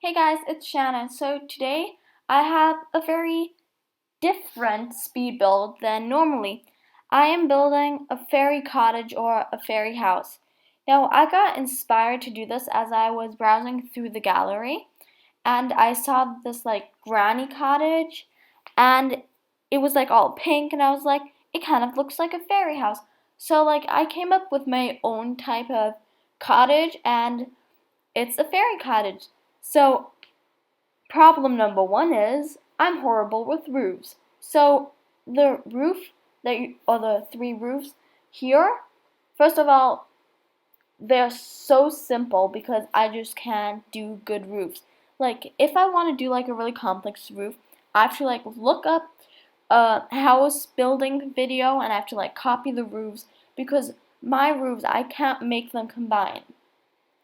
Hey guys, it's Shanna. So today I have a very different speed build than normally. I am building a fairy cottage or a fairy house. Now, I got inspired to do this as I was browsing through the gallery and I saw this granny cottage and it was all pink and I was like, it kind of looks like a fairy house. So I came up with my own type of cottage and it's a fairy cottage. So problem number one is I'm horrible with roofs. So the roof or the three roofs here, first of all, they're so simple because I just can't do good roofs. Like if I want to do a really complex roof, I have to look up a house building video and I have to copy the roofs because my roofs I can't make them combine.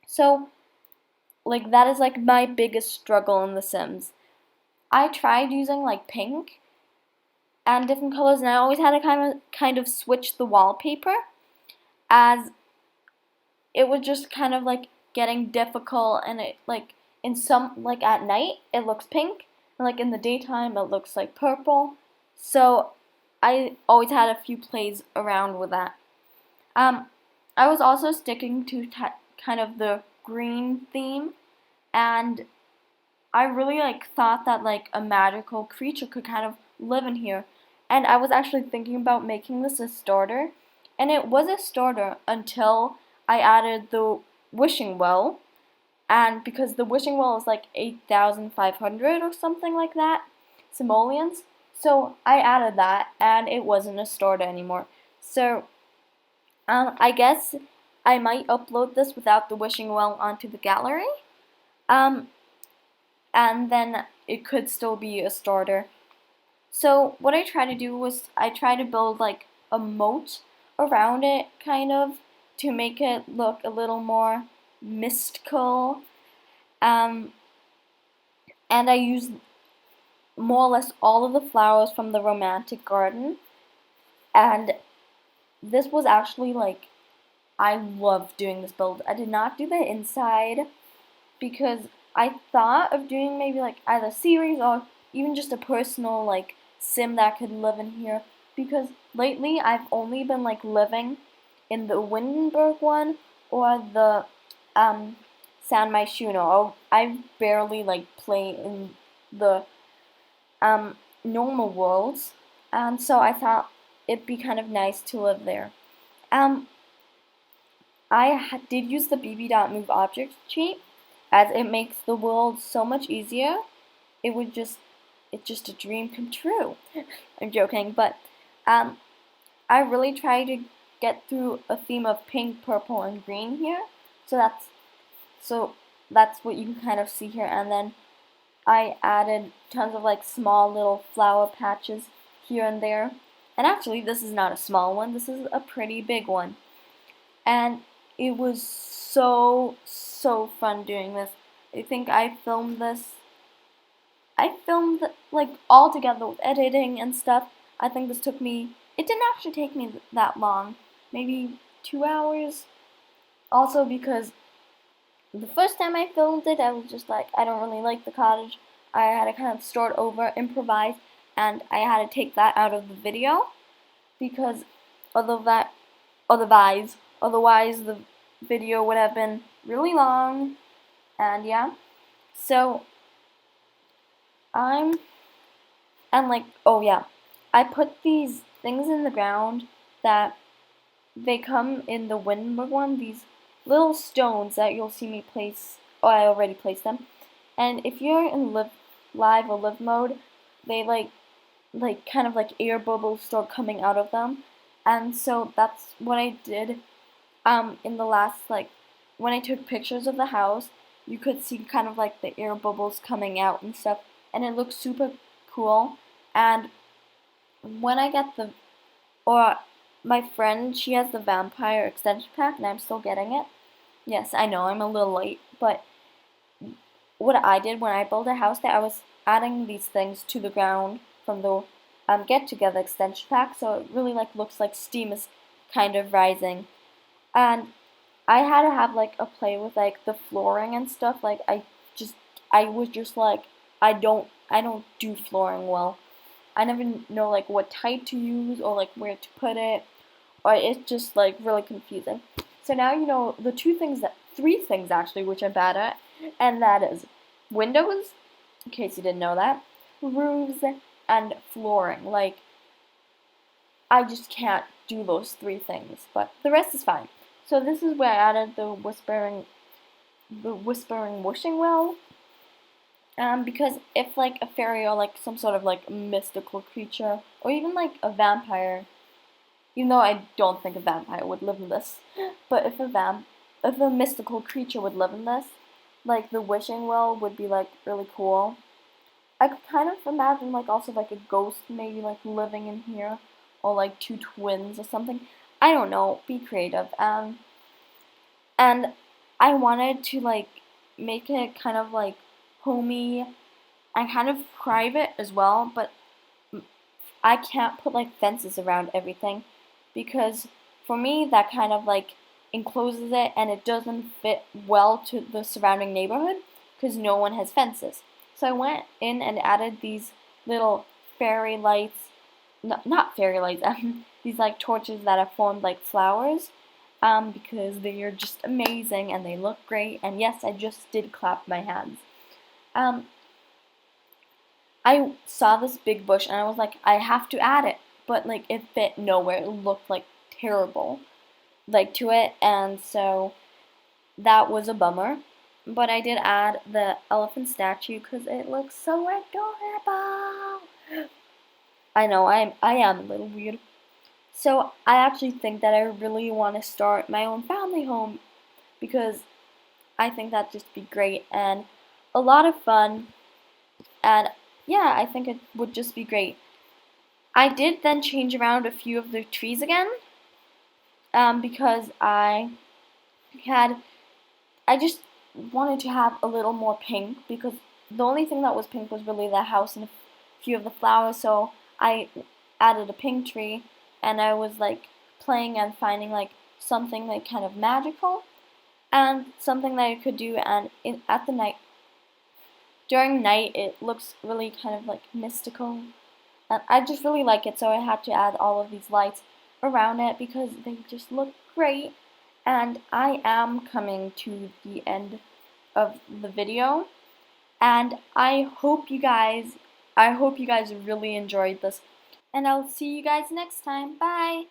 So that is my biggest struggle in The Sims. I tried using pink and different colors, and I always had to kind of switch the wallpaper as it was just kind of getting difficult, and it in some at night it looks pink, and in the daytime it looks purple. So I always had a few plays around with that. Um, I was also sticking to kind of the green theme, and I really thought that a magical creature could kind of live in here. And I was actually thinking about making this a starter. And it was a starter until I added the wishing well. And because the wishing well is 8,500 or something like that, simoleons. So I added that and it wasn't a starter anymore. So I guess I might upload this without the wishing well onto the gallery. Um, and then it could still be a starter. So what I try to do was I try to build a moat around it kind of to make it look a little more mystical. Um, and I use more or less all of the flowers from the romantic garden. And this was actually I loved doing this build. I did not do the inside because I thought of doing maybe either series or even just a personal sim that could live in here because lately I've only been living in the Windenburg one or the San Myshuno. I barely play in the normal worlds, and so I thought it'd be kind of nice to live there. Um, I did use the bb.move object cheat as it makes the world so much easier. It's just a dream come true. I'm joking, but um, I really try to get through a theme of pink, purple, and green here. So that's what you can kind of see here. And then I added tons of small little flower patches here and there. And actually, this is not a small one. This is a pretty big one. And it was so fun doing this. I think I filmed all together with editing and stuff. I think this took me, it didn't actually take me that long, maybe 2 hours. Also because the first time I filmed it, I was just I don't really like the cottage. I had to kind of start over, improvise, and I had to take that out of the video because although that, otherwise the video would have been really long, and yeah. So I'm and oh yeah, I put these things in the ground that they come in the Windenburg one, these little stones that you'll see me place. Oh, I already placed them. And if you're in live or live mode, they kind of air bubbles start coming out of them. And so that's what I did in the last when I took pictures of the house, you could see kind of the air bubbles coming out and stuff, and it looks super cool. And when I get the, or my friend, she has the vampire extension pack, and I'm still getting it. Yes, I know I'm a little late, but what I did when I built a house there, I was adding these things to the ground from the get together extension pack, so it really looks like steam is kind of rising. And I had to have a play with the flooring and stuff. I was just like, I don't do flooring well. I never know like what type to use or like where to put it, or it's just like really confusing. So now you know the three things actually which I'm bad at, and that is windows, in case you didn't know that, roofs, and flooring. Like, I just can't do those three things, but the rest is fine. So this is where I added the whispering wishing well. Because if like a fairy or like some sort of like mystical creature or even like a vampire, even though I don't think a vampire would live in this, but if a mystical creature would live in this, like the wishing well would be like really cool. I could kind of imagine like also like a ghost maybe like living in here, or like two twins or something. I don't know. Be creative. And I wanted to like make it kind of like homey and kind of private as well, but I can't put like fences around everything because for me that kind of like encloses it and it doesn't fit well to the surrounding neighborhood because no one has fences. So I went in and added these little fairy lights, not fairy lights, these like torches that are formed like flowers, because they are just amazing and they look great. And yes, I just did clap my hands. Um, I saw this big bush and I was like, I have to add it. But like it fit nowhere. It looked like terrible like to it, and so that was a bummer. But I did add the elephant statue because it looks so adorable. I know I am a little weird. So I actually think that I really want to start my own family home because I think that'd just be great and a lot of fun. And yeah, I think it would just be great. I did then change around a few of the trees again, because had I just wanted to have a little more pink because the only thing that was pink was really the house and a few of the flowers. So I added a pink tree, and I was like playing and finding like something like kind of magical and something that I could do. And at the night, during night, it looks really kind of like mystical. And I just really like it, so I had to add all of these lights around it because they just look great. And I am coming to the end of the video, and I hope you guys really enjoyed this. And I'll see you guys next time. Bye!